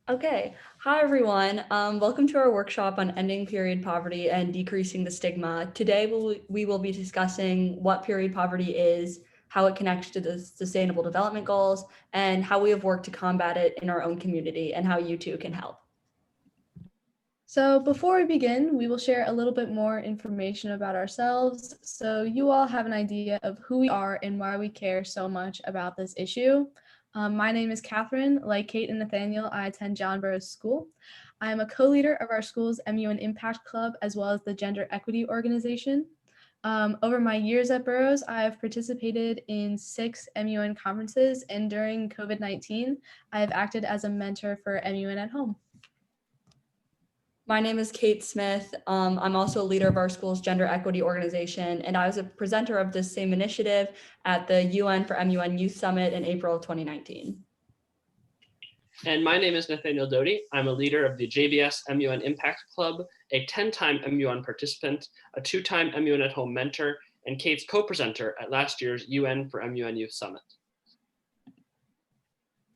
Okay. Hi, everyone. Welcome to our workshop on ending period poverty and decreasing the stigma. Today, we will be discussing what period poverty is, how it connects to the Sustainable Development Goals, and how we have worked to combat it in our own community and how you too can help. So before we begin, we will share a little bit more information about ourselves so you all have an idea of who we are and why we care so much about this issue. My name is Katherine. Like Kate and Nathaniel, I attend John Burroughs School. I am a co-leader of our school's MUN Impact Club as well as the Gender Equity Organization. Over my years at Burroughs, I have participated in 6 MUN conferences, and during COVID-19, I have acted as a mentor for MUN at Home. My name is Kate Smith. I'm also a leader of our school's gender equity organization, and I was a presenter of this same initiative at the UN for MUN Youth Summit in April of 2019. And my name is Nathaniel Doty. I'm a leader of the JBS MUN Impact Club, a 10-time MUN participant, a 2-time MUN at Home mentor, and Kate's co-presenter at last year's UN for MUN Youth Summit.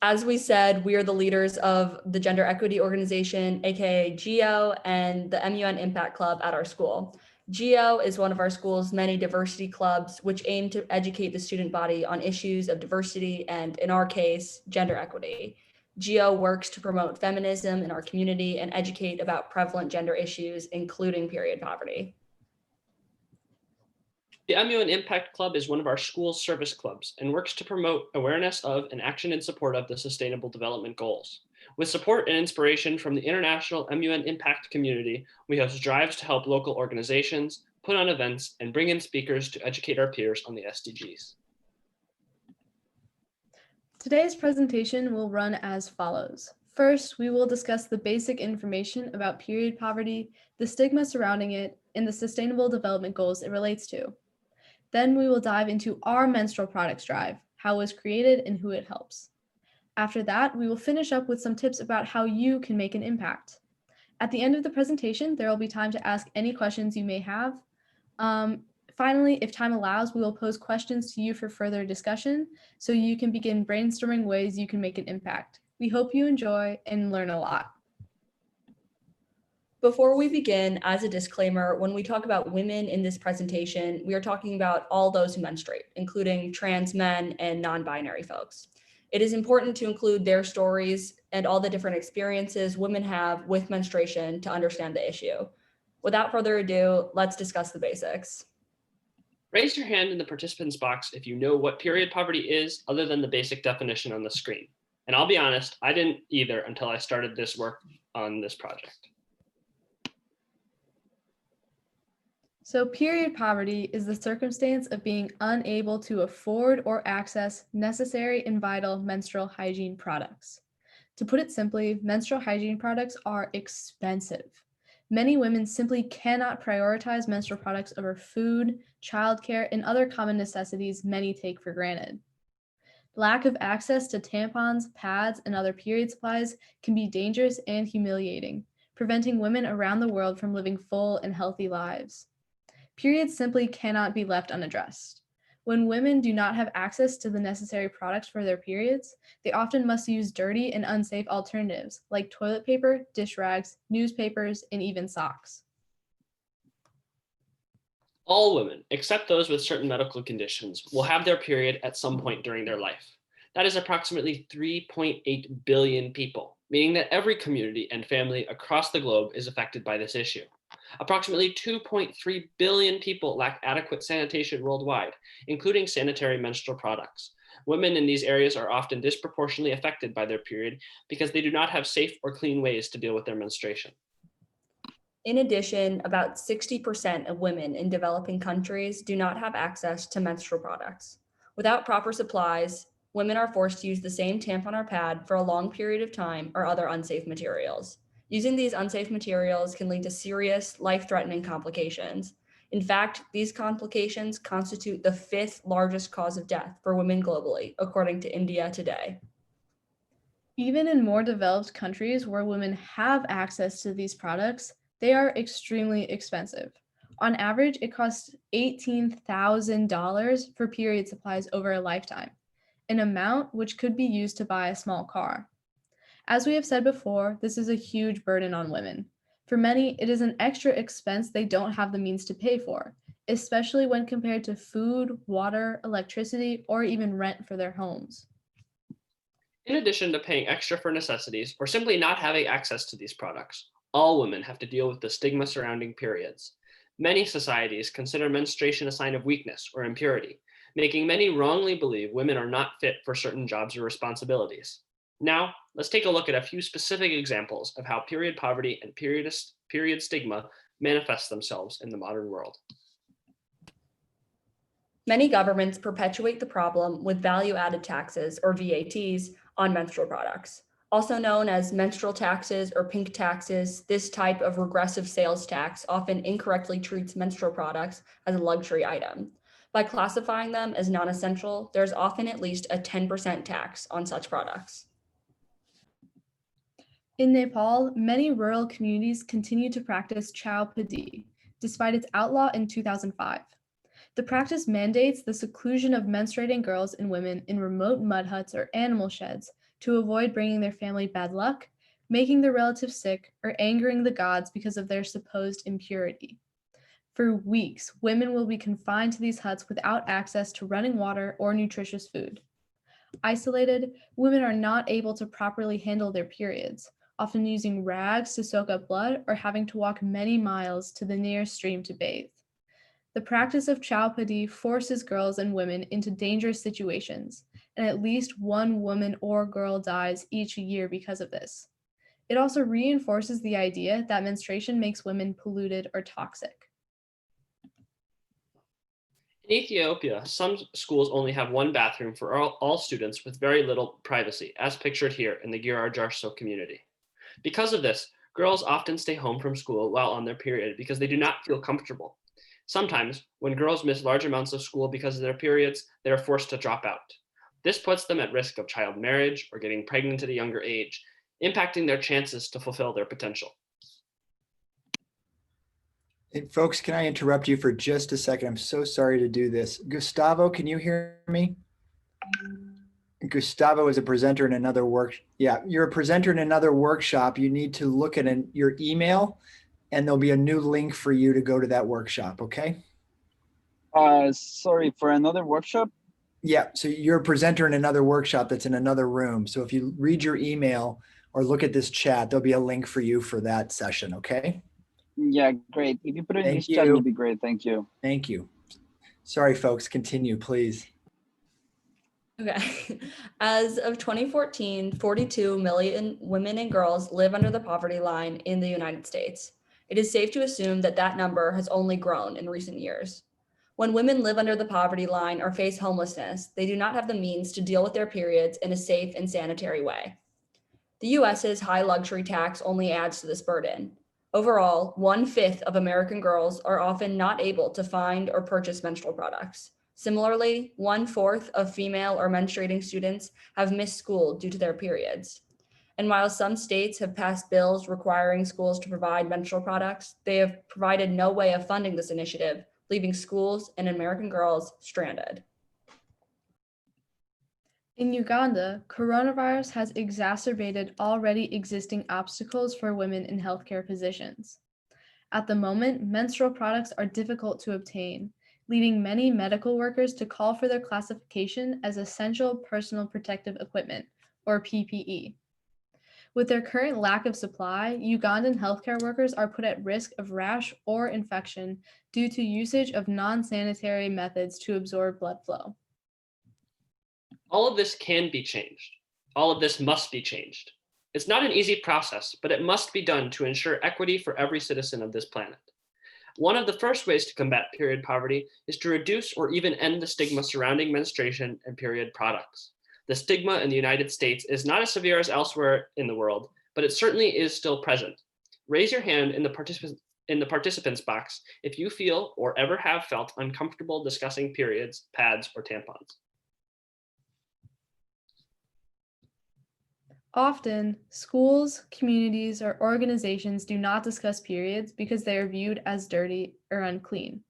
As we said, we are the leaders of the Gender Equity Organization, aka GEO, and the MUN Impact Club at our school. GEO is one of our school's many diversity clubs, which aim to educate the student body on issues of diversity and, in our case, gender equity. GEO works to promote feminism in our community and educate about prevalent gender issues, including period poverty. The MUN Impact Club is one of our school's service clubs and works to promote awareness of and action in support of the Sustainable Development Goals. With support and inspiration from the international MUN Impact community, we host drives to help local organizations, put on events, and bring in speakers to educate our peers on the SDGs. Today's presentation will run as follows. First, we will discuss the basic information about period poverty, the stigma surrounding it, and the Sustainable Development Goals it relates to. Then we will dive into our menstrual products drive, how it was created, and who it helps. After that, we will finish up with some tips about how you can make an impact. At the end of the presentation, there will be time to ask any questions you may have. Finally, if time allows, we will pose questions to you for further discussion so you can begin brainstorming ways you can make an impact. We hope you enjoy and learn a lot. Before we begin, as a disclaimer, when we talk about women in this presentation, we are talking about all those who menstruate, including trans men and non-binary folks. It is important to include their stories and all the different experiences women have with menstruation to understand the issue. Without further ado, let's discuss the basics. Raise your hand in the participants box if you know what period poverty is other than the basic definition on the screen. And I'll be honest, I didn't either until I started this work on this project. So period poverty is the circumstance of being unable to afford or access necessary and vital menstrual hygiene products. To put it simply, menstrual hygiene products are expensive. Many women simply cannot prioritize menstrual products over food, childcare, and other common necessities many take for granted. Lack of access to tampons, pads, and other period supplies can be dangerous and humiliating, preventing women around the world from living full and healthy lives. Periods simply cannot be left unaddressed. When women do not have access to the necessary products for their periods, they often must use dirty and unsafe alternatives like toilet paper, dish rags, newspapers, and even socks. All women, except those with certain medical conditions, will have their period at some point during their life. That is approximately 3.8 billion people, meaning that every community and family across the globe is affected by this issue. Approximately 2.3 billion people lack adequate sanitation worldwide, including sanitary menstrual products. Women in these areas are often disproportionately affected by their period because they do not have safe or clean ways to deal with their menstruation. In addition, about 60% of women in developing countries do not have access to menstrual products. Without proper supplies, women are forced to use the same tampon or pad for a long period of time or other unsafe materials. Using these unsafe materials can lead to serious, life-threatening complications. In fact, these complications constitute the 5th largest cause of death for women globally, according to India Today. Even in more developed countries where women have access to these products, they are extremely expensive. On average, it costs $18,000 for period supplies over a lifetime, an amount which could be used to buy a small car. As we have said before, this is a huge burden on women. For many, it is an extra expense they don't have the means to pay for, especially when compared to food, water, electricity, or even rent for their homes. In addition to paying extra for necessities or simply not having access to these products, all women have to deal with the stigma surrounding periods. Many societies consider menstruation a sign of weakness or impurity, making many wrongly believe women are not fit for certain jobs or responsibilities. Now, let's take a look at a few specific examples of how period poverty and period stigma manifest themselves in the modern world. Many governments perpetuate the problem with value-added taxes, or VATs, on menstrual products. Also known as menstrual taxes or pink taxes, this type of regressive sales tax often incorrectly treats menstrual products as a luxury item. By classifying them as non-essential, there's often at least a 10% tax on such products. In Nepal, many rural communities continue to practice chowpadi, despite its outlaw in 2005. The practice mandates the seclusion of menstruating girls and women in remote mud huts or animal sheds to avoid bringing their family bad luck, making their relatives sick, or angering the gods because of their supposed impurity. For weeks, women will be confined to these huts without access to running water or nutritious food. Isolated, women are not able to properly handle their periods, often using rags to soak up blood or having to walk many miles to the nearest stream to bathe. The practice of chowpadi forces girls and women into dangerous situations, and at least one woman or girl dies each year because of this. It also reinforces the idea that menstruation makes women polluted or toxic. In Ethiopia, some schools only have one bathroom for all students with very little privacy, as pictured here in the Girar Jarso community. Because of this, girls often stay home from school while on their period because they do not feel comfortable. Sometimes, when girls miss large amounts of school because of their periods, they are forced to drop out. This puts them at risk of child marriage or getting pregnant at a younger age, impacting their chances to fulfill their potential. And folks, can I interrupt you for just a second? I'm so sorry to do this. Gustavo, can you hear me? Gustavo is a presenter in another you're a presenter in another workshop. You need to look at your email and there'll be a new link for you to go to that workshop, okay? Sorry, for another workshop? Yeah, so you're a presenter in another workshop that's in another room. So if you read your email or look at this chat, there'll be a link for you for that session, okay? Yeah, great. If you put it in Thank this chat, you. it would be great. Thank you. Thank you. Sorry, folks, continue, please. Okay. As of 2014, 42 million women and girls live under the poverty line in the United States. It is safe to assume that that number has only grown in recent years. When women live under the poverty line or face homelessness, they do not have the means to deal with their periods in a safe and sanitary way. The US's high luxury tax only adds to this burden. Overall, 1/5 of American girls are often not able to find or purchase menstrual products. Similarly, 1/4 of female or menstruating students have missed school due to their periods. And while some states have passed bills requiring schools to provide menstrual products, they have provided no way of funding this initiative, leaving schools and American girls stranded. In Uganda, coronavirus has exacerbated already existing obstacles for women in healthcare positions. At the moment, menstrual products are difficult to obtain, leading many medical workers to call for their classification as essential personal protective equipment, or PPE. With their current lack of supply, Ugandan healthcare workers are put at risk of rash or infection due to usage of non-sanitary methods to absorb blood flow. All of this can be changed. All of this must be changed. It's not an easy process, but it must be done to ensure equity for every citizen of this planet. One of the first ways to combat period poverty is to reduce or even end the stigma surrounding menstruation and period products. The stigma in the United States is not as severe as elsewhere in the world, but it certainly is still present. Raise your hand in the participants box if you feel or ever have felt uncomfortable discussing periods, pads, or tampons. Often, schools, communities, or organizations do not discuss periods because they are viewed as dirty or unclean.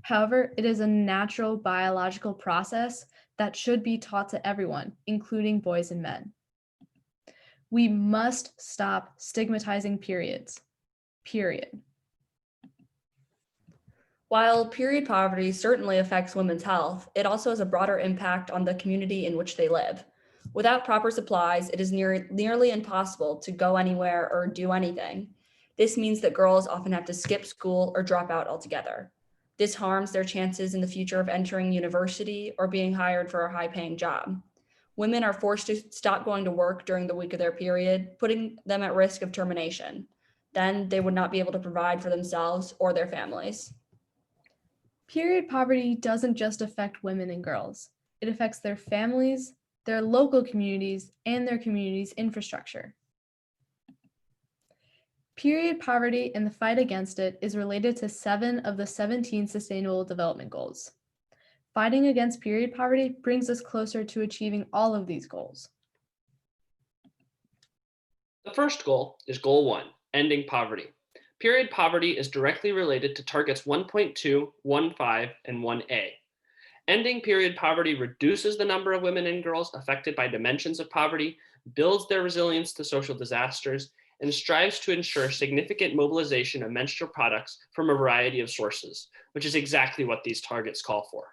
However, it is a natural biological process that should be taught to everyone, including boys and men. We must stop stigmatizing periods. Period. While period poverty certainly affects women's health, it also has a broader impact on the community in which they live. Without proper supplies, it is nearly impossible to go anywhere or do anything. This means that girls often have to skip school or drop out altogether. This harms their chances in the future of entering university or being hired for a high-paying job. Women are forced to stop going to work during the week of their period, putting them at risk of termination. Then they would not be able to provide for themselves or their families. Period poverty doesn't just affect women and girls. It affects their families, their local communities, and their community's infrastructure. Period poverty and the fight against it is related to 7 of the 17 Sustainable Development Goals. Fighting against period poverty brings us closer to achieving all of these goals. The first goal is Goal 1, ending poverty. Period poverty is directly related to targets 1.2, 1.5, and 1A. Ending period poverty reduces the number of women and girls affected by dimensions of poverty, builds their resilience to social disasters, and strives to ensure significant mobilization of menstrual products from a variety of sources, which is exactly what these targets call for.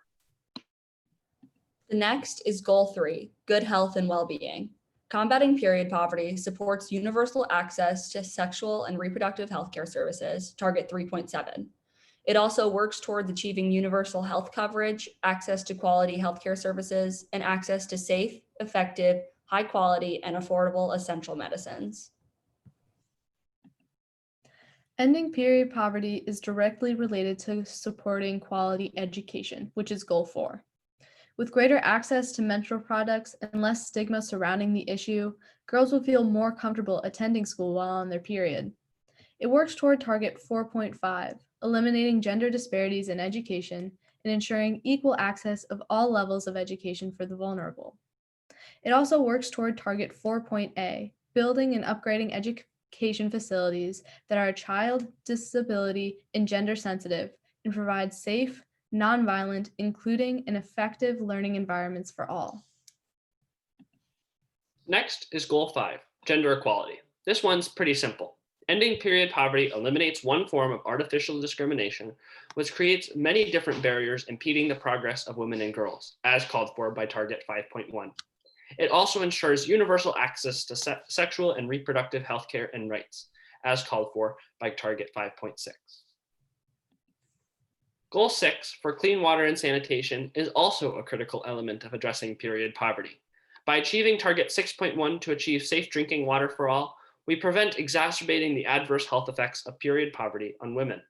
The next is Goal 3, good health and well-being. Combating period poverty supports universal access to sexual and reproductive healthcare services, target 3.7. It also works towards achieving universal health coverage, access to quality healthcare services, and access to safe, effective, high quality, and affordable essential medicines. Ending period poverty is directly related to supporting quality education, which is Goal 4. With greater access to menstrual products and less stigma surrounding the issue, girls will feel more comfortable attending school while on their period. It works toward target 4.5, eliminating gender disparities in education and ensuring equal access of all levels of education for the vulnerable. It also works toward target 4.A, building and upgrading education facilities that are child, disability, and gender sensitive and provide safe, nonviolent, including and effective learning environments for all. Next is Goal 5, gender equality. This one's pretty simple. Ending period poverty eliminates one form of artificial discrimination, which creates many different barriers impeding the progress of women and girls, as called for by Target 5.1. It also ensures universal access to sexual and reproductive healthcare and rights, as called for by Target 5.6. Goal 6 for clean water and sanitation is also a critical element of addressing period poverty. By achieving Target 6.1 to achieve safe drinking water for all, we prevent exacerbating the adverse health effects of period poverty on women.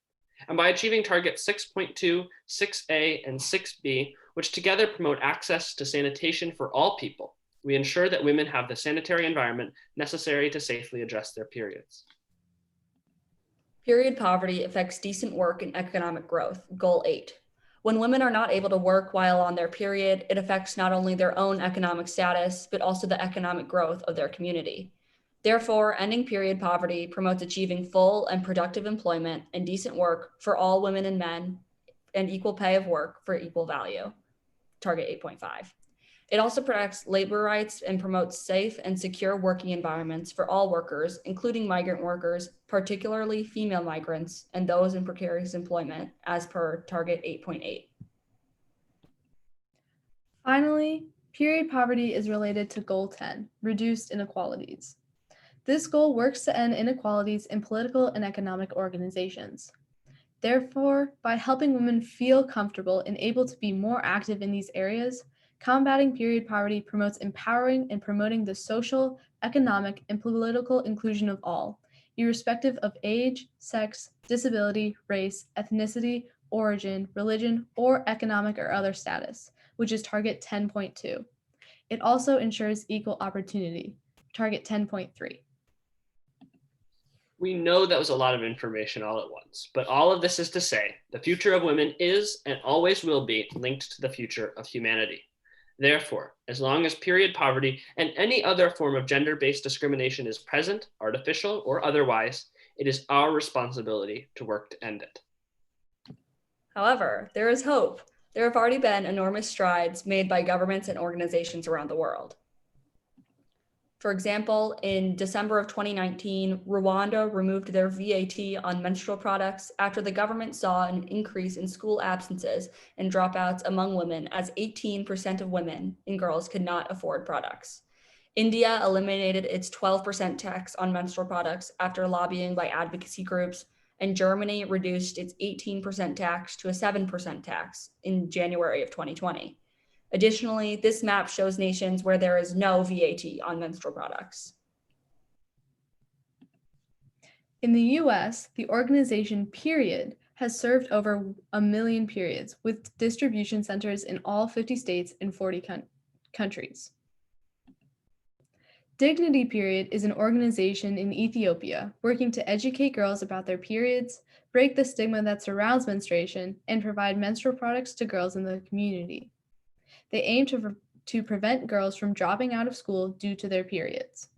And by achieving Target 6.2, 6A, and 6B, which together promote access to sanitation for all people, we ensure that women have the sanitary environment necessary to safely address their periods. Period poverty affects decent work and economic growth, Goal 8. When women are not able to work while on their period, it affects not only their own economic status, but also the economic growth of their community. Therefore, ending period poverty promotes achieving full and productive employment and decent work for all women and men and equal pay of work for equal value, target 8.5. It also protects labor rights and promotes safe and secure working environments for all workers, including migrant workers, particularly female migrants, and those in precarious employment, as per Target 8.8. Finally, period poverty is related to Goal 10, reduced inequalities. This goal works to end inequalities in political and economic organizations. Therefore, by helping women feel comfortable and able to be more active in these areas, combating period poverty promotes empowering and promoting the social, economic, and political inclusion of all, irrespective of age, sex, disability, race, ethnicity, origin, religion, or economic or other status, which is Target 10.2. It also ensures equal opportunity, Target 10.3. We know that was a lot of information all at once, but all of this is to say the future of women is and always will be linked to the future of humanity. Therefore, as long as period poverty and any other form of gender-based discrimination is present, artificial or otherwise, it is our responsibility to work to end it. However, there is hope. There have already been enormous strides made by governments and organizations around the world. For example, in December of 2019, Rwanda removed their VAT on menstrual products after the government saw an increase in school absences and dropouts among women, as 18% of women and girls could not afford products. India eliminated its 12% tax on menstrual products after lobbying by advocacy groups, and Germany reduced its 18% tax to a 7% tax in January of 2020. Additionally, this map shows nations where there is no VAT on menstrual products. In the US, the organization Period has served over 1 million periods with distribution centers in all 50 states and 40 countries. Dignity Period is an organization in Ethiopia working to educate girls about their periods, break the stigma that surrounds menstruation, and provide menstrual products to girls in the community. They aim to prevent girls from dropping out of school due to their periods.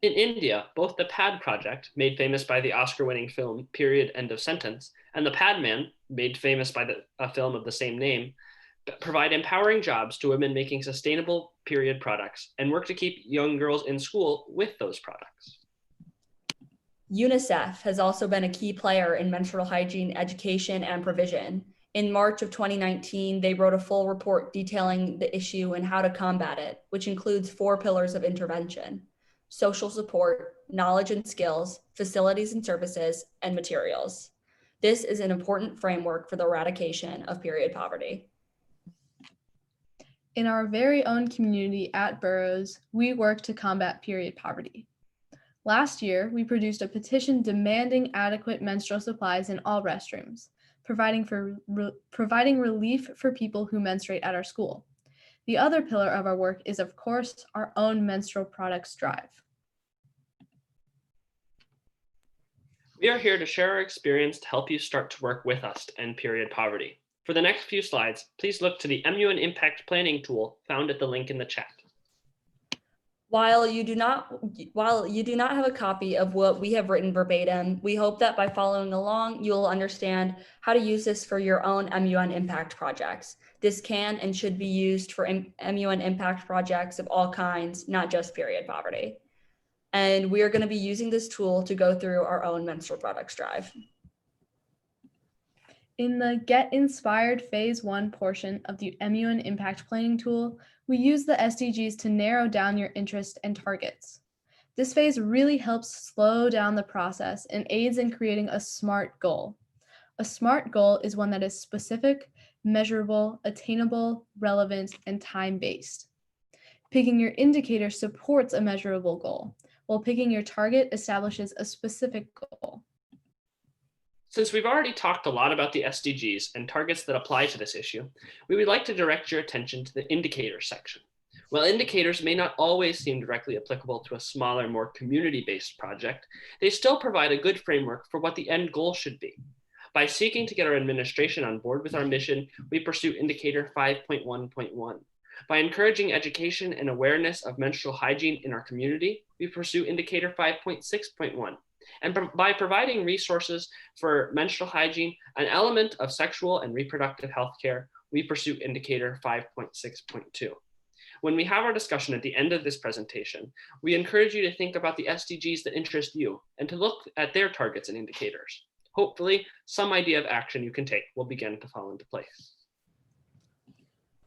In India, both the Pad Project, made famous by the Oscar-winning film Period End of Sentence, and the Pad Man, made famous by a film of the same name, provide empowering jobs to women making sustainable period products and work to keep young girls in school with those products. UNICEF has also been a key player in menstrual hygiene education and provision. In March of 2019, they wrote a full report detailing the issue and how to combat it, which includes 4 pillars of intervention: social support, knowledge and skills, facilities and services, and materials. This is an important framework for the eradication of period poverty. In our very own community at Burroughs, we work to combat period poverty. Last year, we produced a petition demanding adequate menstrual supplies in all restrooms, providing relief for people who menstruate at our school. The other pillar of our work is, of course, our own menstrual products drive. We are here to share our experience to help you start to work with us to end period poverty. For the next few slides, please look to the MUN Impact Planning tool found at the link in the chat. While you do not have a copy of what we have written verbatim, we hope that by following along, you'll understand how to use this for your own MUN impact projects. This can and should be used for MUN impact projects of all kinds, not just period poverty. And we are going to be using this tool to go through our own menstrual products drive. In the Get Inspired Phase 1 portion of the MUN Impact Planning tool, we use the SDGs to narrow down your interest and targets. This phase really helps slow down the process and aids in creating a SMART goal. A SMART goal is one that is specific, measurable, attainable, relevant, and time-based. Picking your indicator supports a measurable goal, while picking your target establishes a specific goal. Since we've already talked a lot about the SDGs and targets that apply to this issue, we would like to direct your attention to the indicators section. While indicators may not always seem directly applicable to a smaller, more community-based project, they still provide a good framework for what the end goal should be. By seeking to get our administration on board with our mission, we pursue indicator 5.1.1. By encouraging education and awareness of menstrual hygiene in our community, we pursue indicator 5.6.1. And by providing resources for menstrual hygiene, an element of sexual and reproductive health care, we pursue indicator 5.6.2. When we have our discussion at the end of this presentation, we encourage you to think about the SDGs that interest you and to look at their targets and indicators. Hopefully, some idea of action you can take will begin to fall into place.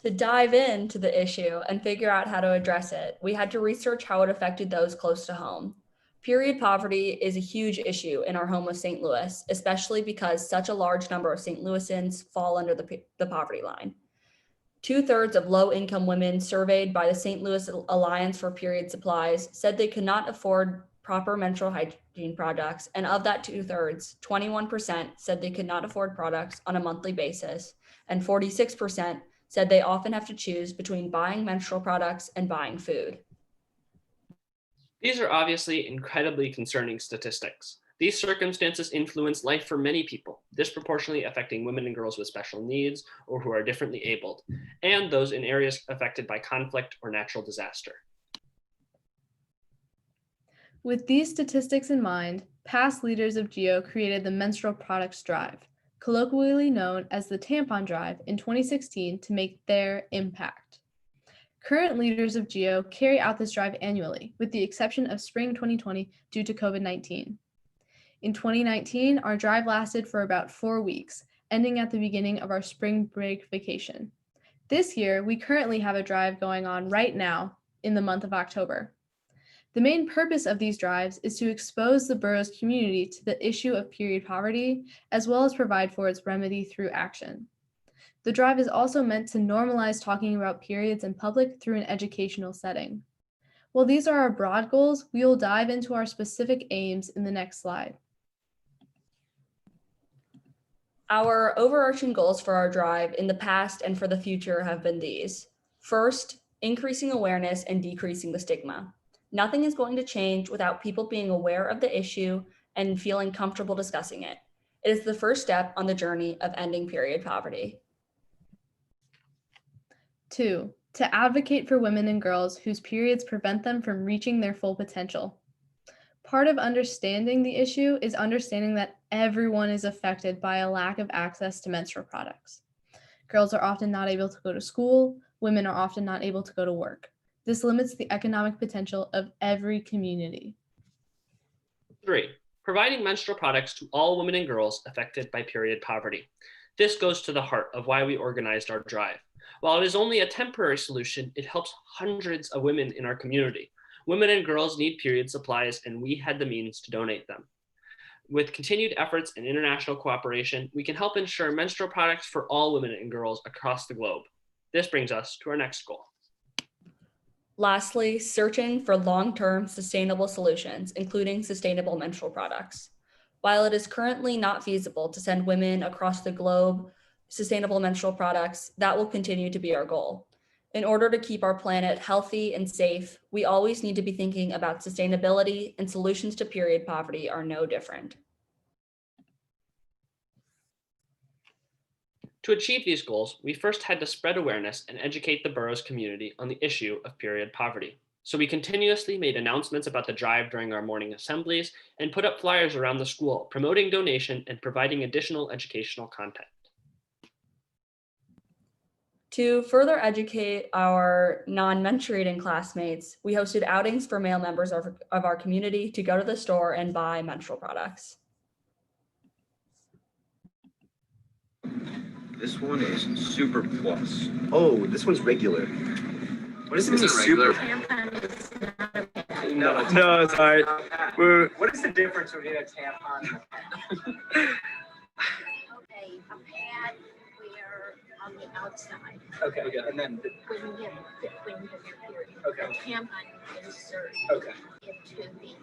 To dive into the issue and figure out how to address it, we had to research how it affected those close to home. Period poverty is a huge issue in our home of St. Louis, especially because such a large number of St. Louisans fall under the poverty line. 2/3 of low-income women surveyed by the St. Louis Alliance for Period Supplies said they could not afford proper menstrual hygiene products, and of that 2/3, 21% said they could not afford products on a monthly basis, and 46% said they often have to choose between buying menstrual products and buying food. These are obviously incredibly concerning statistics. These circumstances influence life for many people, disproportionately affecting women and girls with special needs or who are differently abled, and those in areas affected by conflict or natural disaster. With these statistics in mind, past leaders of GEO created the Menstrual Products Drive, colloquially known as the Tampon Drive, in 2016 to make their impact. Current leaders of GEO carry out this drive annually, with the exception of spring 2020 due to COVID-19. In 2019, our drive lasted for about 4 weeks, ending at the beginning of our spring break vacation. This year, we currently have a drive going on right now in the month of October. The main purpose of these drives is to expose the borough's community to the issue of period poverty, as well as provide for its remedy through action. The drive is also meant to normalize talking about periods in public through an educational setting. While these are our broad goals, we will dive into our specific aims in the next slide. Our overarching goals for our drive in the past and for the future have been these. First, increasing awareness and decreasing the stigma. Nothing is going to change without people being aware of the issue and feeling comfortable discussing it. It is the first step on the journey of ending period poverty. 2, to advocate for women and girls whose periods prevent them from reaching their full potential. Part of understanding the issue is understanding that everyone is affected by a lack of access to menstrual products. Girls are often not able to go to school, women are often not able to go to work. This limits the economic potential of every community. 3, providing menstrual products to all women and girls affected by period poverty. This goes to the heart of why we organized our drive. While it is only a temporary solution, it helps hundreds of women in our community. Women and girls need period supplies, and we had the means to donate them. With continued efforts and international cooperation, we can help ensure menstrual products for all women and girls across the globe. This brings us to our next goal. Lastly, searching for long-term sustainable solutions, including sustainable menstrual products. While it is currently not feasible to send women across the globe sustainable menstrual products, that will continue to be our goal. In order to keep our planet healthy and safe, we always need to be thinking about sustainability, and solutions to period poverty are no different. To achieve these goals, we first had to spread awareness and educate the borough's community on the issue of period poverty. So we continuously made announcements about the drive during our morning assemblies and put up flyers around the school, promoting donation and providing additional educational content. To further educate our non-menstruating classmates, we hosted outings for male members of our community to go to the store and buy menstrual products. This one is Super Plus. Oh, this one's regular. What does it mean, Super? No, it's all right. What is the difference between a tampon and a pad? Okay, a pad where on the outside. Okay, and then When you have your period. Okay. A tampon you insert okay. into the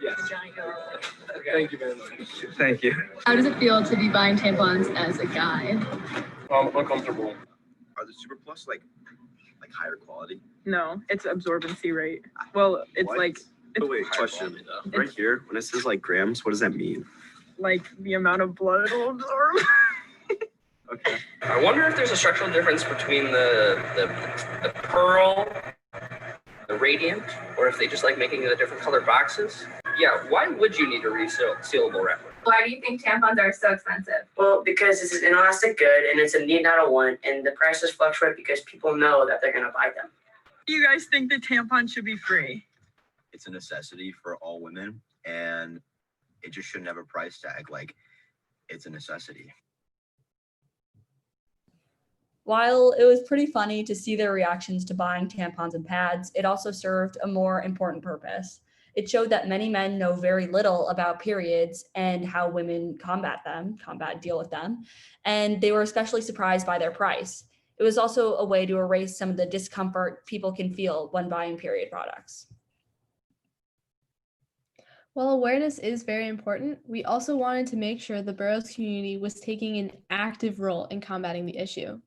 Yes. vagina. Okay. Thank you very much. Thank you. How does it feel to be buying tampons as a guy? Uncomfortable. Are the Super Plus like higher quality? No, it's absorbency rate. Well, it's What? like Oh wait, question. Right here, when it says like grams, what does that mean? like the amount of blood it'll absorb. Okay. I wonder if there's a structural difference between the pearl, the radiant, or if they just like making the different colored boxes. Yeah, why would you need a resealable wrapper? Why do you think tampons are so expensive? Well, because this is an inelastic good and it's a need, not a want, and the prices fluctuate because people know that they're going to buy them. You guys think the tampon should be free? It's a necessity for all women, and it just shouldn't have a price tag. Like, it's a necessity. While it was pretty funny to see their reactions to buying tampons and pads, it also served a more important purpose. It showed that many men know very little about periods and how women deal with them, and they were especially surprised by their price. It was also a way to erase some of the discomfort people can feel when buying period products. While awareness is very important, we also wanted to make sure the borough's community was taking an active role in combating the issue.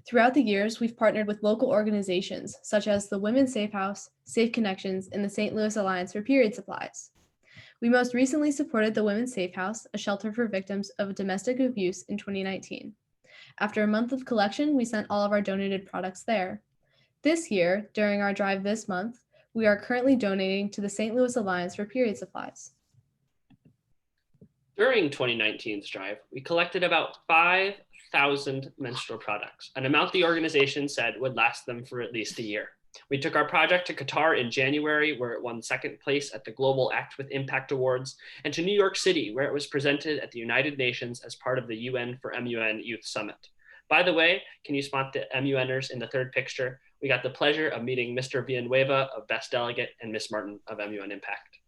Throughout the years, we've partnered with local organizations such as the Women's Safe House, Safe Connections, and the St. Louis Alliance for Period Supplies. We most recently supported the Women's Safe House, a shelter for victims of domestic abuse, in 2019. After a month of collection, we sent all of our donated products there. This year, during our drive this month, we are currently donating to the St. Louis Alliance for Period Supplies. During 2019's drive, we collected about 5,000 3,000 menstrual products, an amount the organization said would last them for at least a year. We took our project to Qatar in January, where it won second place at the Global Act with Impact Awards, and to New York City, where it was presented at the United Nations as part of the UN for MUN Youth Summit. By the way, can you spot the MUNers in the third picture? We got the pleasure of meeting Mr. Villanueva of Best Delegate and Miss Martin of MUN Impact.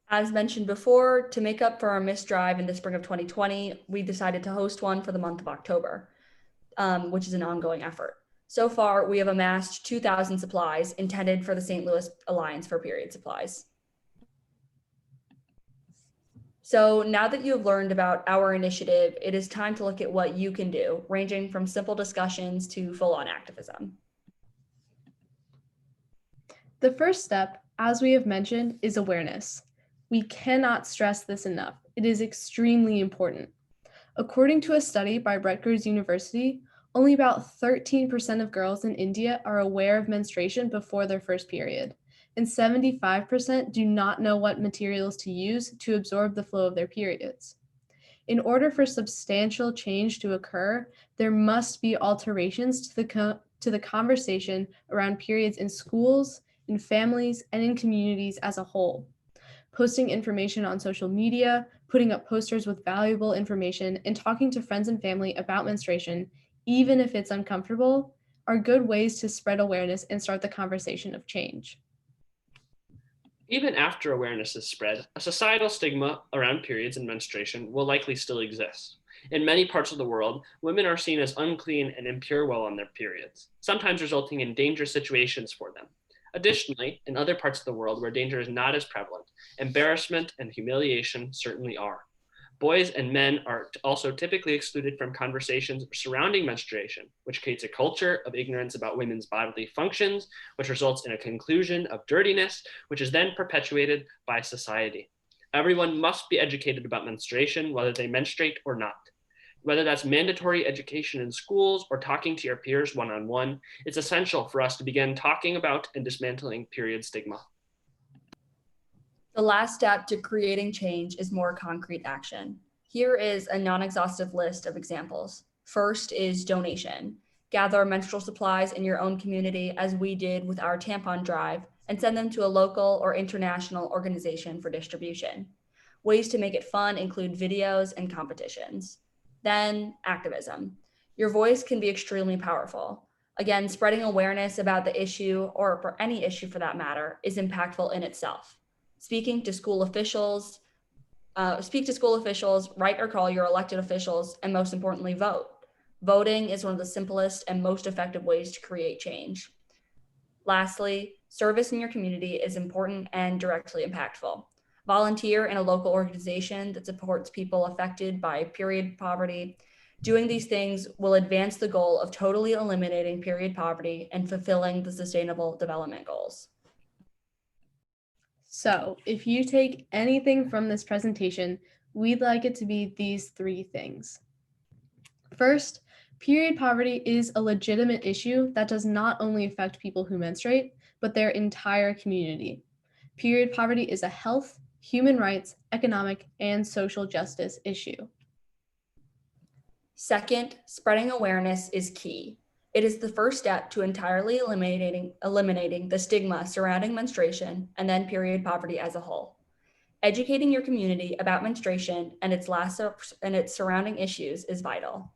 As mentioned before, to make up for our missed drive in the spring of 2020, we decided to host one for the month of October, which is an ongoing effort. So far, we have amassed 2,000 supplies intended for the St. Louis Alliance for Period Supplies. So now that you have learned about our initiative, it is time to look at what you can do, ranging from simple discussions to full-on activism. The first step, as we have mentioned, is awareness. We cannot stress this enough. It is extremely important. According to a study by Rutgers University, only about 13% of girls in India are aware of menstruation before their first period, and 75% do not know what materials to use to absorb the flow of their periods. In order for substantial change to occur, there must be alterations to the conversation around periods in schools, in families, and in communities as a whole. Posting information on social media, putting up posters with valuable information, and talking to friends and family about menstruation, even if it's uncomfortable, are good ways to spread awareness and start the conversation of change. Even after awareness is spread, a societal stigma around periods and menstruation will likely still exist. In many parts of the world, women are seen as unclean and impure while on their periods, sometimes resulting in dangerous situations for them. Additionally, in other parts of the world where danger is not as prevalent, embarrassment and humiliation certainly are. Boys and men are also typically excluded from conversations surrounding menstruation, which creates a culture of ignorance about women's bodily functions, which results in a conclusion of dirtiness, which is then perpetuated by society. Everyone must be educated about menstruation, whether they menstruate or not. Whether that's mandatory education in schools or talking to your peers one-on-one, it's essential for us to begin talking about and dismantling period stigma. The last step to creating change is more concrete action. Here is a non-exhaustive list of examples. First is donation. Gather menstrual supplies in your own community, as we did with our tampon drive, and send them to a local or international organization for distribution. Ways to make it fun include videos and competitions. Then activism. Your voice can be extremely powerful. Again, spreading awareness about the issue, or for any issue for that matter, is impactful in itself. Speak to school officials, write or call your elected officials, and most importantly, vote. Voting is one of the simplest and most effective ways to create change. Lastly, service in your community is important and directly impactful. Volunteer in a local organization that supports people affected by period poverty. Doing these things will advance the goal of totally eliminating period poverty and fulfilling the Sustainable Development Goals. So, if you take anything from this presentation, we'd like it to be these three things. First, period poverty is a legitimate issue that does not only affect people who menstruate, but their entire community. Period poverty is a health, human rights, economic, and social justice issue. Second, spreading awareness is key. It is the first step to entirely eliminating the stigma surrounding menstruation and then period poverty as a whole. Educating your community about menstruation and its surrounding issues is vital.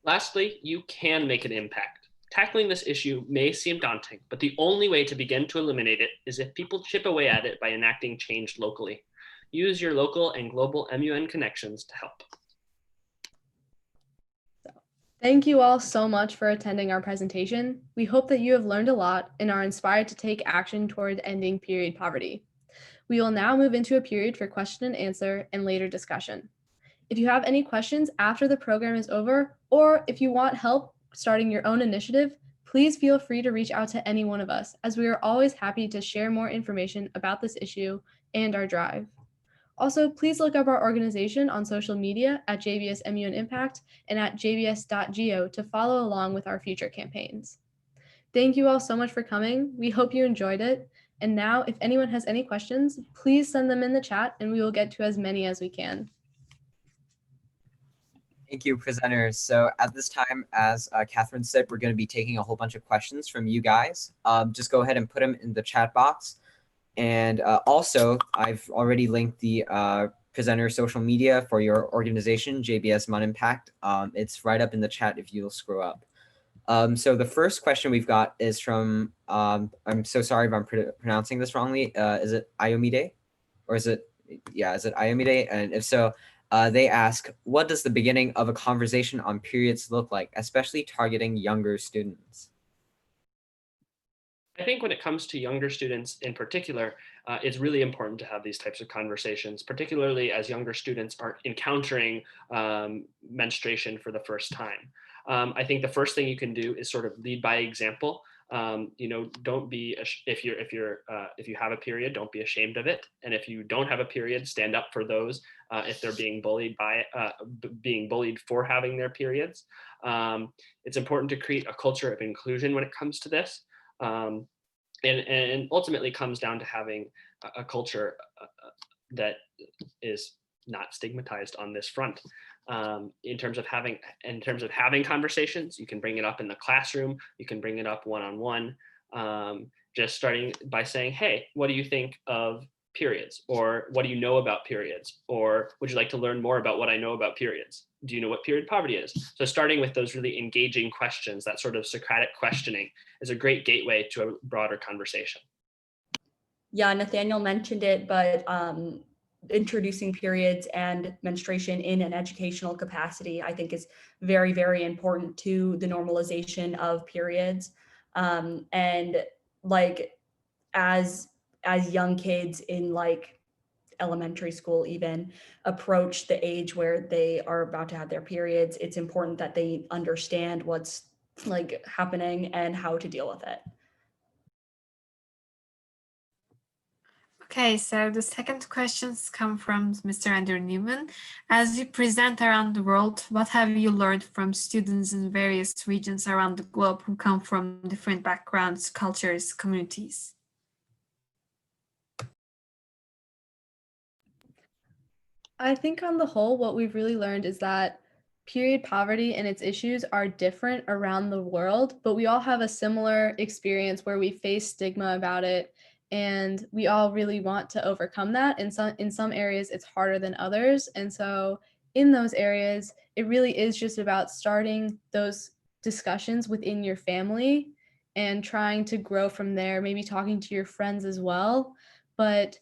Lastly, you can make an impact. Tackling this issue may seem daunting, but the only way to begin to eliminate it is if people chip away at it by enacting change locally. Use your local and global MUN connections to help. Thank you all so much for attending our presentation. We hope that you have learned a lot and are inspired to take action toward ending period poverty. We will now move into a period for question and answer and later discussion. If you have any questions after the program is over, or if you want help starting your own initiative, please feel free to reach out to any one of us, as we are always happy to share more information about this issue and our drive. Also, please look up our organization on social media at JBS MUN Impact and at jbs.go to follow along with our future campaigns. Thank you all so much for coming. We hope you enjoyed it. And now, if anyone has any questions, please send them in the chat and we will get to as many as we can. Thank you, presenters. So at this time, as Katherine said, we're going to be taking a whole bunch of questions from you guys. Just go ahead and put them in the chat box. And also, I've already linked the presenter social media for your organization, JBS Mon Impact. It's right up in the chat if you'll scroll up. So the first question we've got is from, I'm so sorry if I'm pronouncing this wrongly. Is it Ayomide? Or is it Ayomide? And if so, they ask, what does the beginning of a conversation on periods look like, especially targeting younger students? I think when it comes to younger students in particular, it's really important to have these types of conversations, particularly as younger students are encountering menstruation for the first time. I think the first thing you can do is sort of lead by example. Don't be if you have a period, don't be ashamed of it, and if you don't have a period, stand up for those if they're being bullied for having their periods. It's important to create a culture of inclusion when it comes to this. And ultimately comes down to having a culture that is not stigmatized on this front. In terms of having conversations, you can bring it up in the classroom, you can bring it up one-on-one, just starting by saying, hey, what do you think of periods? Or what do you know about periods? Or would you like to learn more about what I know about periods? Do you know what period poverty is? So starting with those really engaging questions, that sort of Socratic questioning, is a great gateway to a broader conversation. Yeah, Nathaniel mentioned it, but introducing periods and menstruation in an educational capacity, I think, is very, very important to the normalization of periods. And like as young kids in like elementary school even approach the age where they are about to have their periods, it's important that they understand what's like happening and how to deal with it. Okay, so the second questions come from Mr. Andrew Newman. As you present around the world, what have you learned from students in various regions around the globe who come from different backgrounds, cultures, communities? I think on the whole, what we've really learned is that period poverty and its issues are different around the world, but we all have a similar experience where we face stigma about it, and we all really want to overcome that. In some areas, it's harder than others. And so in those areas, it really is just about starting those discussions within your family and trying to grow from there, maybe talking to your friends as well. But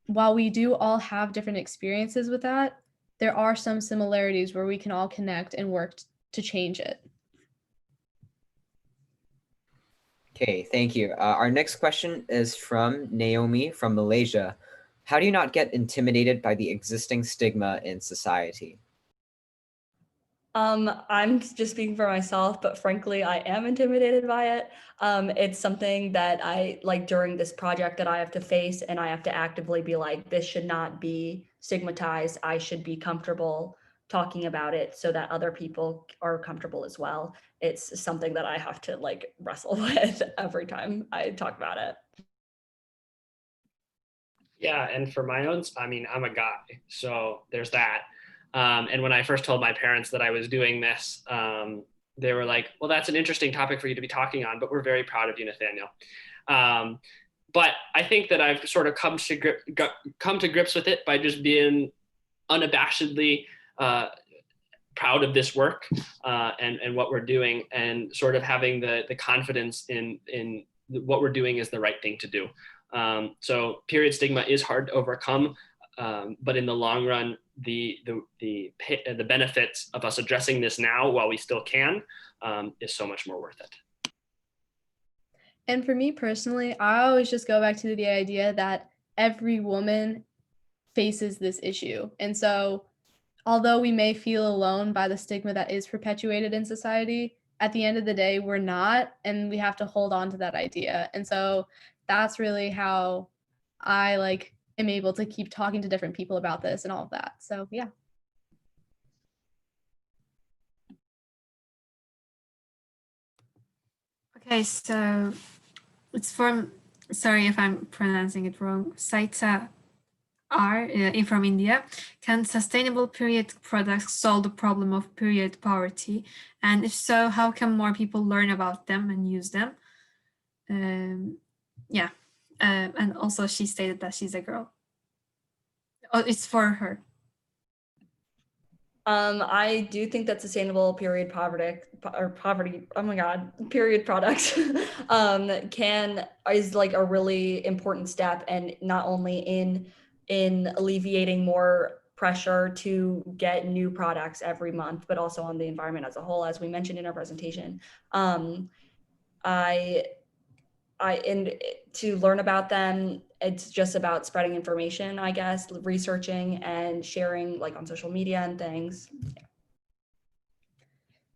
while we do all have different experiences with that, there are some similarities where we can all connect and work to change it. Okay, thank you. Our next question is from Naomi from Malaysia. How do you not get intimidated by the existing stigma in society? I'm just speaking for myself, but frankly, I am intimidated by it. It's something that I like during this project that I have to face, and I have to actively be like, this should not be stigmatized. I should be comfortable talking about it so that other people are comfortable as well. It's something that I have to like wrestle with every time I talk about it. Yeah, and for my own, I mean, I'm a guy, so there's that. And when I first told my parents that I was doing this, they were like, well, that's an interesting topic for you to be talking on, but we're very proud of you, Nathaniel. But I think that I've sort of come to grips with it by just being unabashedly proud of this work and what we're doing, and sort of having the confidence in what we're doing is the right thing to do. So period stigma is hard to overcome, but in the long run, the benefits of us addressing this now while we still can is so much more worth it. And for me personally, I always just go back to the idea that every woman faces this issue. And so although we may feel alone by the stigma that is perpetuated in society, at the end of the day, we're not, and we have to hold on to that idea. And so that's really how I am able to keep talking to different people about this and all of that. So yeah. Okay, so it's from, sorry if I'm pronouncing it wrong, Saita are from India. Can sustainable period products solve the problem of period poverty? And if so, how can more people learn about them and use them? Yeah. And also she stated that she's a girl. Oh, it's for her. I do think that sustainable period poverty, oh my God, period products is like a really important step, and not only in alleviating more pressure to get new products every month, but also on the environment as a whole, as we mentioned in our presentation. And to learn about them, it's just about spreading information, I guess, researching and sharing like on social media and things.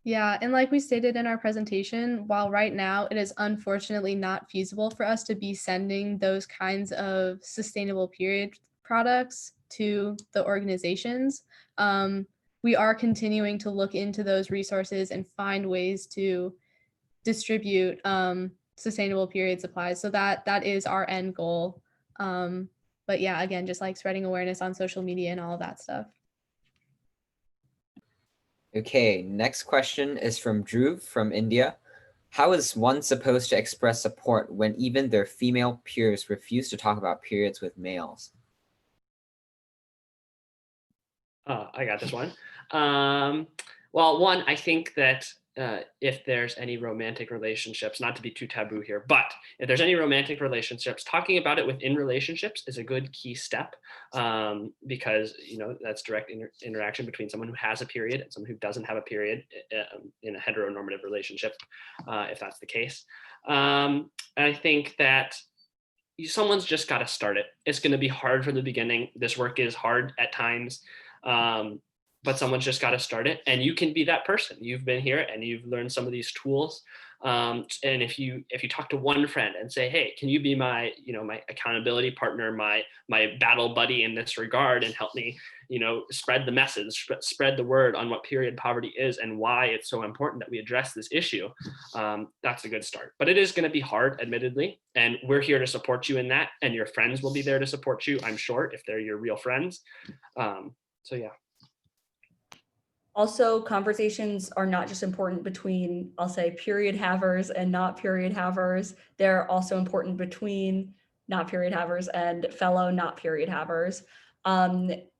Yeah, and like we stated in our presentation, while right now it is unfortunately not feasible for us to be sending those kinds of sustainable period products to the organizations, we are continuing to look into those resources and find ways to distribute sustainable period supplies. So that is our end goal. But yeah, again, just like spreading awareness on social media and all of that stuff. Okay, next question is from Dhruv from India. How is one supposed to express support when even their female peers refuse to talk about periods with males? I got this one. Well, one, I think that if there's any romantic relationships, not to be too taboo here, but if there's any romantic relationships, talking about it within relationships is a good key step, because that's direct interaction between someone who has a period and someone who doesn't have a period in a heteronormative relationship, if that's the case. I think that someone's just got to start it. It's going to be hard from the beginning. This work is hard at times. But someone's just got to start it, and you can be that person. You've been here and you've learned some of these tools. And if you talk to one friend and say, hey, can you be my accountability partner, my battle buddy in this regard, and help me, spread the message, spread the word on what period poverty is and why it's so important that we address this issue. That's a good start. But it is going to be hard, admittedly, and we're here to support you in that. And your friends will be there to support you, I'm sure, if they're your real friends. So yeah. Also, conversations are not just important between, I'll say, period havers and not period havers. They're also important between not period havers and fellow not period havers.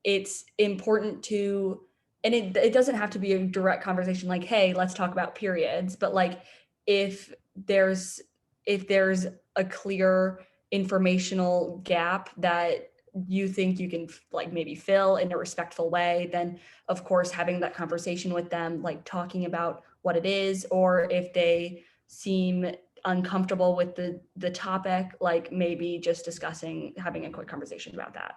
It's important to, and it doesn't have to be a direct conversation like, hey, let's talk about periods, but like if there's a clear informational gap that you think you can like maybe fill in a respectful way, then of course having that conversation with them, like talking about what it is, or if they seem uncomfortable with the topic, like maybe just having a quick conversation about that.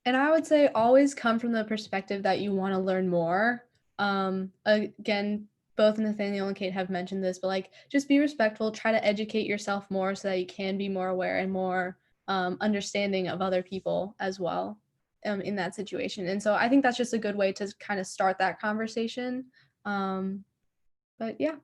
And I would say always come from the perspective that you want to learn more. Again, both Nathaniel and Kate have mentioned this, but like just be respectful, try to educate yourself more so that you can be more aware and more understanding of other people as well in that situation. And so I think that's just a good way to kind of start that conversation. But yeah.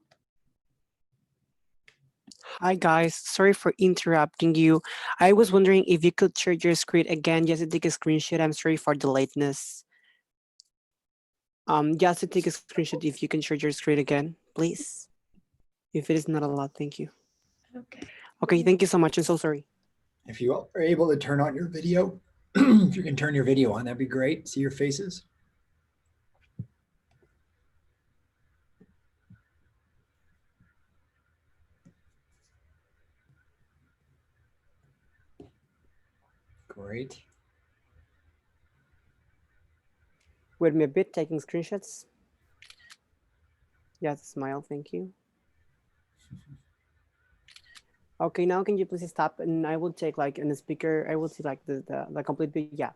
Hi guys, sorry for interrupting you. I was wondering if you could share your screen again just to take a screenshot. I'm sorry for the lateness. Just to take a screenshot, if you can share your screen again, please. If it is not allowed, thank you. Okay, thank you so much. I'm so sorry. If you are able to turn on your video, if you can turn your video on, that'd be great. See your faces. Great. Wait me a bit, taking screenshots. Yes, smile, thank you. Okay, now can you please stop, and I will take like in the speaker, I will see like the complete video. Yeah,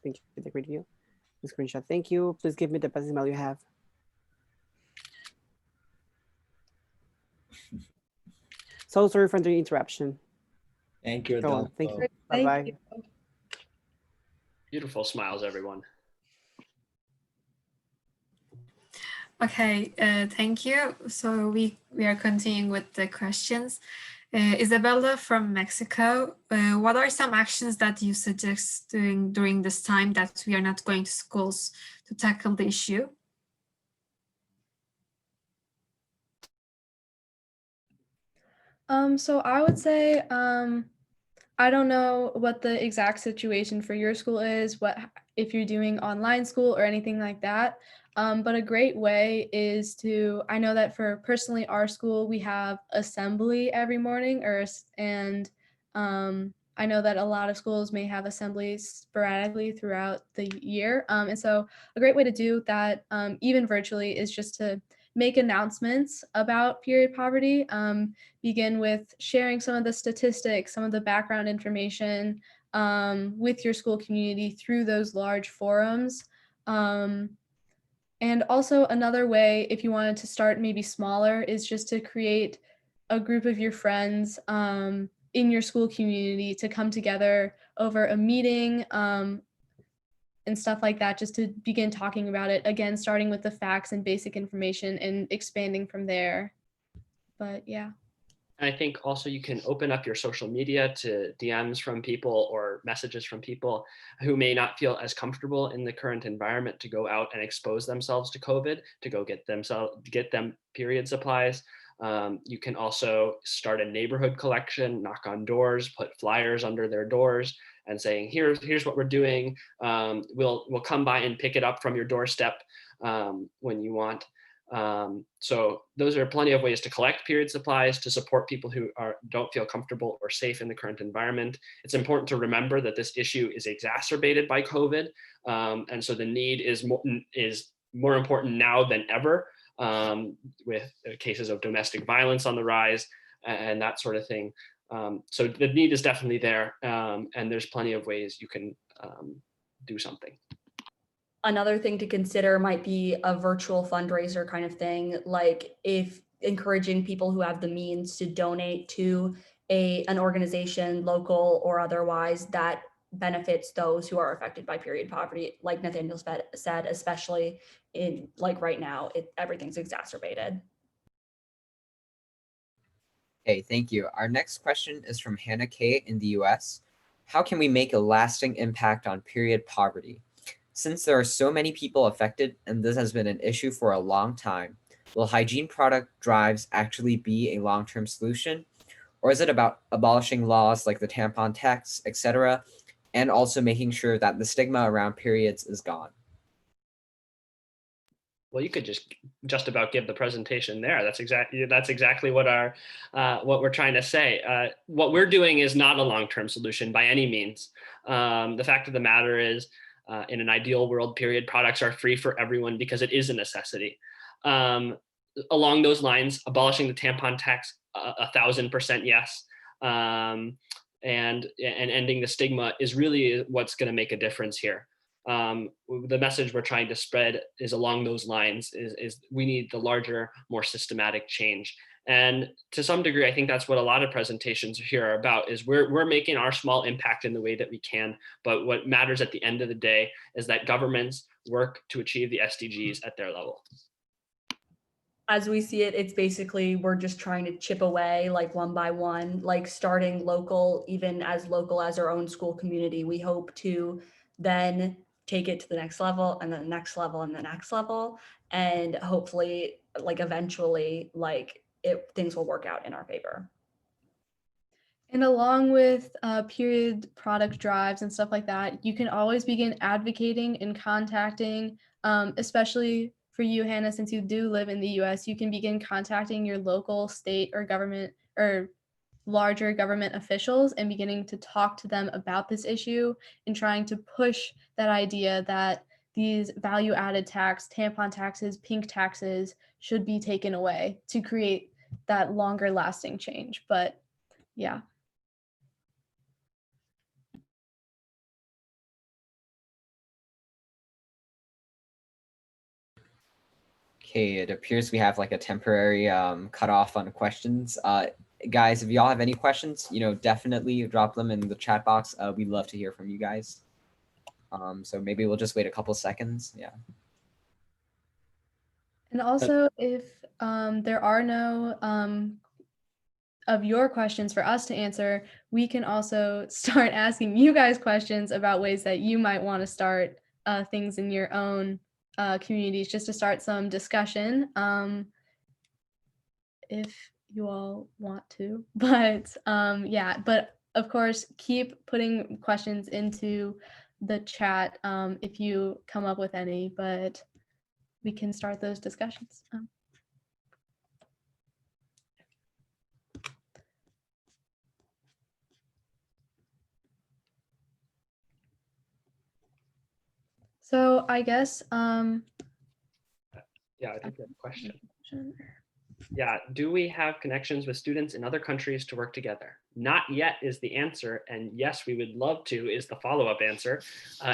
thank you for the great view. The screenshot, thank you. Please give me the best email you have. So sorry for the interruption. Thank you. Go on. Thank you. Bye-bye. Beautiful smiles, everyone. Okay, thank you. So we are continuing with the questions. Isabella from Mexico, what are some actions that you suggest doing during this time that we are not going to schools to tackle the issue? So I would say, I don't know what the exact situation for your school is, if you're doing online school or anything like that. But a great way is I know that for personally our school, we have assembly every morning, and I know that a lot of schools may have assemblies sporadically throughout the year. And so a great way to do that, even virtually, is just to make announcements about period poverty. Begin with sharing some of the statistics, some of the background information with your school community through those large forums. And also another way, if you wanted to start maybe smaller, is just to create a group of your friends in your school community to come together over a meeting and stuff like that, just to begin talking about it. Again, starting with the facts and basic information and expanding from there. But yeah. And I think also you can open up your social media to DMs from people or messages from people who may not feel as comfortable in the current environment to go out and expose themselves to COVID, to go get them period supplies. You can also start a neighborhood collection, knock on doors, put flyers under their doors and saying, here's what we're doing. We'll come by and pick it up from your doorstep when you want. So those are plenty of ways to collect period supplies, to support people who don't feel comfortable or safe in the current environment. It's important to remember that this issue is exacerbated by COVID. And so the need is more important now than ever, with cases of domestic violence on the rise and that sort of thing. So the need is definitely there, and there's plenty of ways you can do something. Another thing to consider might be a virtual fundraiser kind of thing, like if encouraging people who have the means to donate to an organization, local or otherwise, that benefits those who are affected by period poverty, like Nathaniel said, especially in like right now, everything's exacerbated. Okay, thank you. Our next question is from Hannah K in the US. How can we make a lasting impact on period poverty? Since there are so many people affected and this has been an issue for a long time, will hygiene product drives actually be a long-term solution? Or is it about abolishing laws like the tampon tax, etc., and also making sure that the stigma around periods is gone? Well, you could just about give the presentation there. That's exactly what what we're trying to say. What we're doing is not a long-term solution by any means. The fact of the matter is, in an ideal world, period products are free for everyone because it is a necessity. Along those lines, abolishing the tampon tax, 1,000% yes. And ending the stigma is really what's going to make a difference here. The message we're trying to spread is along those lines, is we need the larger, more systematic change. And to some degree, I think that's what a lot of presentations here are about, is we're making our small impact in the way that we can. But what matters at the end of the day is that governments work to achieve the SDGs at their level. As we see it, it's basically we're just trying to chip away like one by one, like starting local, even as local as our own school community. We hope to then take it to the next level and the next level and the next level. And hopefully, like eventually, like things will work out in our favor. And along with period product drives and stuff like that, you can always begin advocating and contacting, especially for you, Hannah, since you do live in the US, you can begin contacting your local, state, or government or larger government officials and beginning to talk to them about this issue and trying to push that idea that these value-added tax, tampon taxes, pink taxes should be taken away to create that longer lasting change. But yeah. Okay, it appears we have like a temporary cutoff on questions. Guys, if y'all have any questions, definitely drop them in the chat box. We'd love to hear from you guys. So maybe we'll just wait a couple seconds. Yeah. And also, if there are no of your questions for us to answer, we can also start asking you guys questions about ways that you might want to start things in your own communities, just to start some discussion, if you all want to. But yeah, but of course, keep putting questions into the chat if you come up with any, but we can start those discussions. So I guess Yeah, I think we have a question. Yeah, do we have connections with students in other countries to work together? Not yet is the answer, and yes, we would love to is the follow-up answer.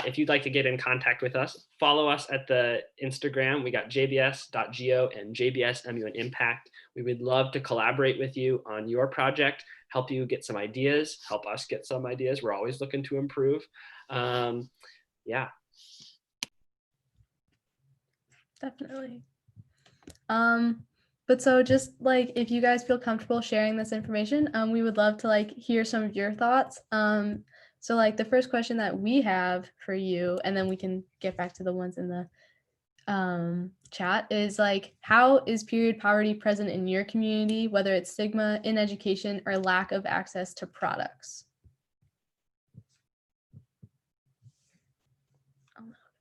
If you'd like to get in contact with us, follow us at the Instagram. We got jbs.go and jbsmu and impact. We would love to collaborate with you on your project, help you get some ideas, help us get some ideas. We're always looking to improve. Yeah. Definitely. But so just like, if you guys feel comfortable sharing this information, we would love to like hear some of your thoughts. So like the first question that we have for you, and then we can get back to the ones in the chat, is like, how is period poverty present in your community, whether it's stigma in education or lack of access to products?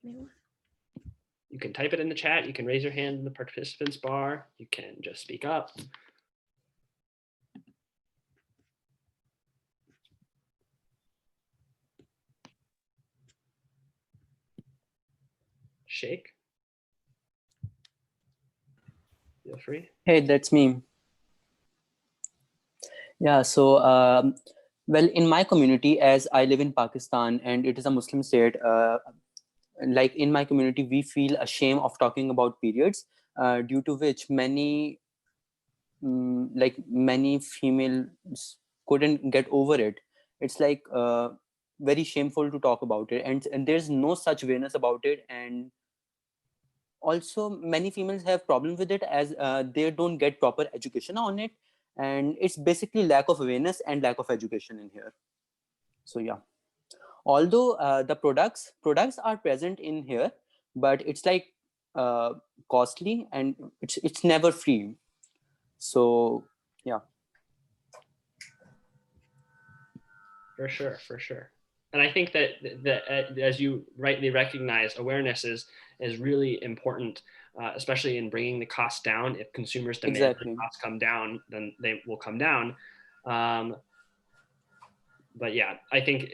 Anyone? You can type it in the chat. You can raise your hand in the participants bar. You can just speak up. Shake. Feel free. Hey, that's me. Yeah, so well, in my community, as I live in Pakistan and it is a Muslim state, like in my community, we feel ashamed of talking about periods, due to which many females couldn't get over it. It's like very shameful to talk about it, and there's no such awareness about it. And also many females have problem with it, as they don't get proper education on it, and it's basically lack of awareness and lack of education in here. So yeah, although the products are present in here, but it's like costly, and it's never free. So yeah. For sure, for sure. And I think that as you rightly recognize, awareness is really important, especially in bringing the cost down. If consumers demand Exactly. the costs come down, then they will come down. But yeah, I think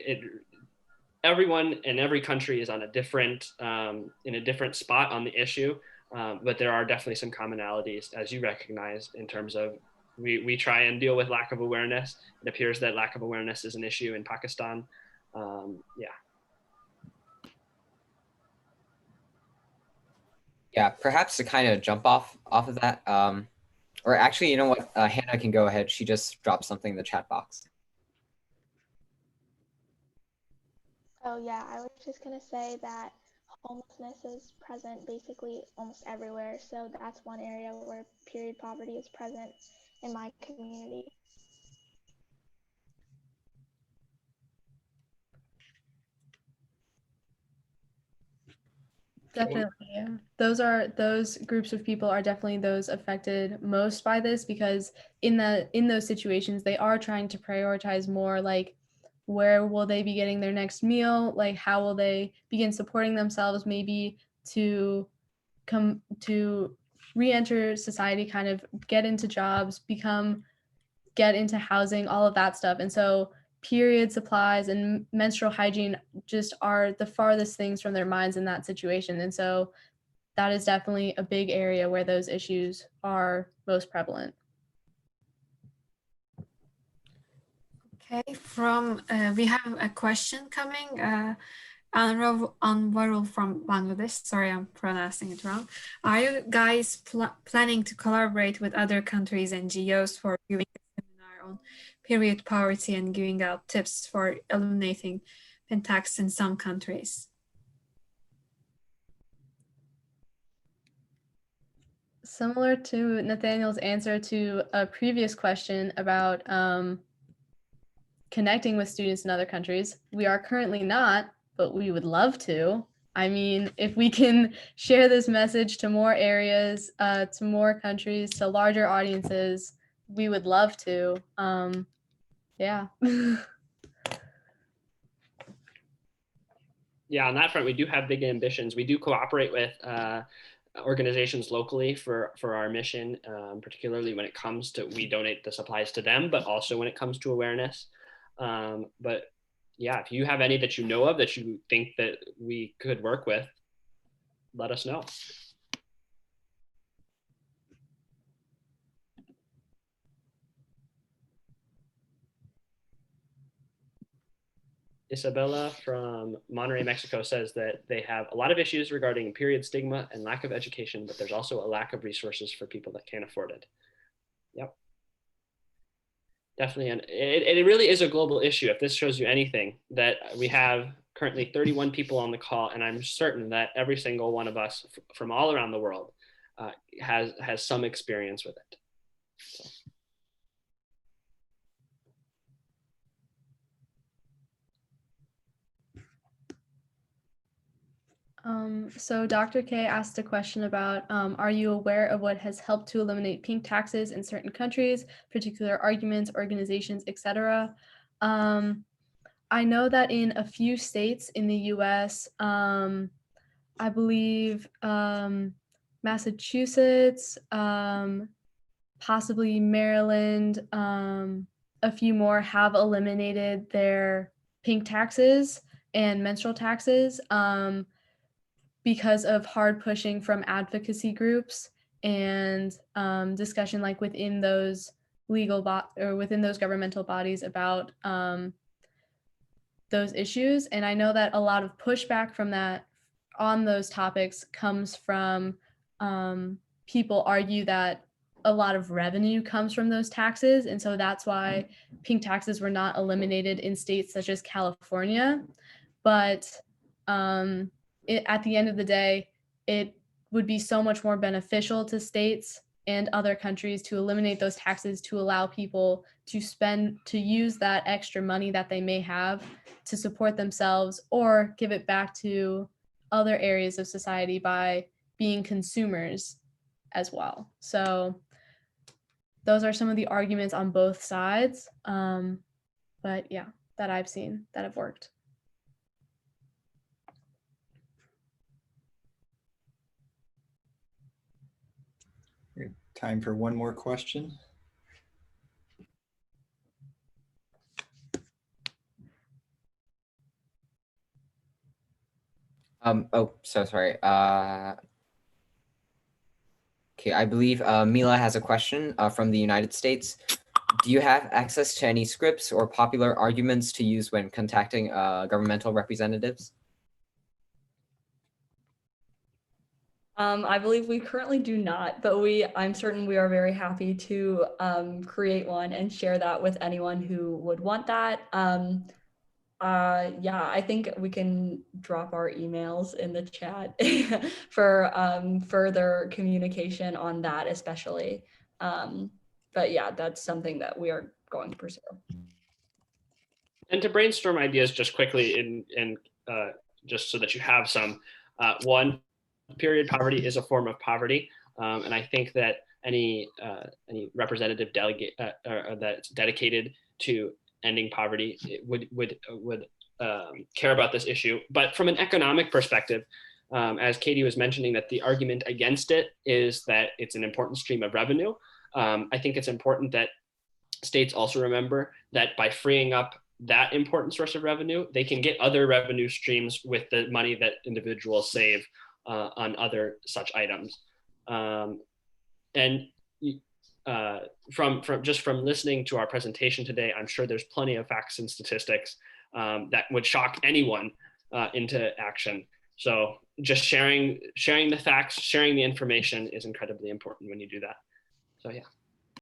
everyone in every country is on a different in a different spot on the issue, but there are definitely some commonalities, as you recognize, in terms of we try and deal with lack of awareness. It appears that lack of awareness is an issue in Pakistan. Yeah. Yeah, perhaps to kind of jump off of that, or actually, you know what, Hannah can go ahead. She just dropped something in the chat box. Oh yeah, I was just gonna say that homelessness is present basically almost everywhere. So that's one area where period poverty is present in my community. Definitely, yeah. Those groups of people are definitely those affected most by this, because in those situations they are trying to prioritize more like, where will they be getting their next meal, like how will they begin supporting themselves, maybe to come to re-enter society, kind of get into jobs, get into housing, all of that stuff. And so period supplies and menstrual hygiene just are the farthest things from their minds in that situation. And so that is definitely a big area where those issues are most prevalent. Okay, we have a question coming. Anwarul from Bangladesh. Sorry, I'm pronouncing it wrong. Are you guys planning to collaborate with other countries and NGOs for giving a seminar on period poverty and giving out tips for eliminating pentax in some countries? Similar to Nathaniel's answer to a previous question about connecting with students in other countries, we are currently not, but we would love to. I mean, if we can share this message to more areas, to more countries, to larger audiences, we would love to. Yeah. Yeah, on that front, we do have big ambitions. We do cooperate with organizations locally for our mission, particularly when it comes to, we donate the supplies to them, but also when it comes to awareness. But yeah, if you have any that you know of that you think that we could work with, let us know. Isabella from Monterrey, Mexico says that they have a lot of issues regarding period stigma and lack of education, but there's also a lack of resources for people that can't afford it. Yep. Definitely. And it really is a global issue. If this shows you anything, that we have currently 31 people on the call, and I'm certain that every single one of us from all around the world has some experience with it. So. So Dr. K asked a question about, are you aware of what has helped to eliminate pink taxes in certain countries, particular arguments, organizations, etc.? I know that in a few states in the US, I believe Massachusetts, possibly Maryland, a few more have eliminated their pink taxes and menstrual taxes. Because of hard pushing from advocacy groups and discussion like within those within those governmental bodies about those issues. And I know that a lot of pushback from that on those topics comes from people argue that a lot of revenue comes from those taxes. And so that's why pink taxes were not eliminated in states such as California. But at the end of the day, it would be so much more beneficial to states and other countries to eliminate those taxes, to allow people to use that extra money that they may have to support themselves or give it back to other areas of society by being consumers as well. So those are some of the arguments on both sides. But yeah, that I've seen that have worked. Time for one more question. Oh, so sorry. Okay, I believe Mila has a question from the United States. Do you have access to any scripts or popular arguments to use when contacting governmental representatives? I believe we currently do not, but I'm certain we are very happy to create one and share that with anyone who would want that. Yeah, I think we can drop our emails in the chat for further communication on that, especially. But yeah, that's something that we are going to pursue. And to brainstorm ideas just quickly, and just so that you have some, one, period poverty is a form of poverty, and I think that any representative delegate that's dedicated to ending poverty would care about this issue. But from an economic perspective, as Katie was mentioning, that the argument against it is that it's an important stream of revenue. I think it's important that states also remember that by freeing up that important source of revenue, they can get other revenue streams with the money that individuals save on other such items. And from listening to our presentation today, I'm sure there's plenty of facts and statistics that would shock anyone into action. So just sharing the facts, sharing the information is incredibly important when you do that. So yeah.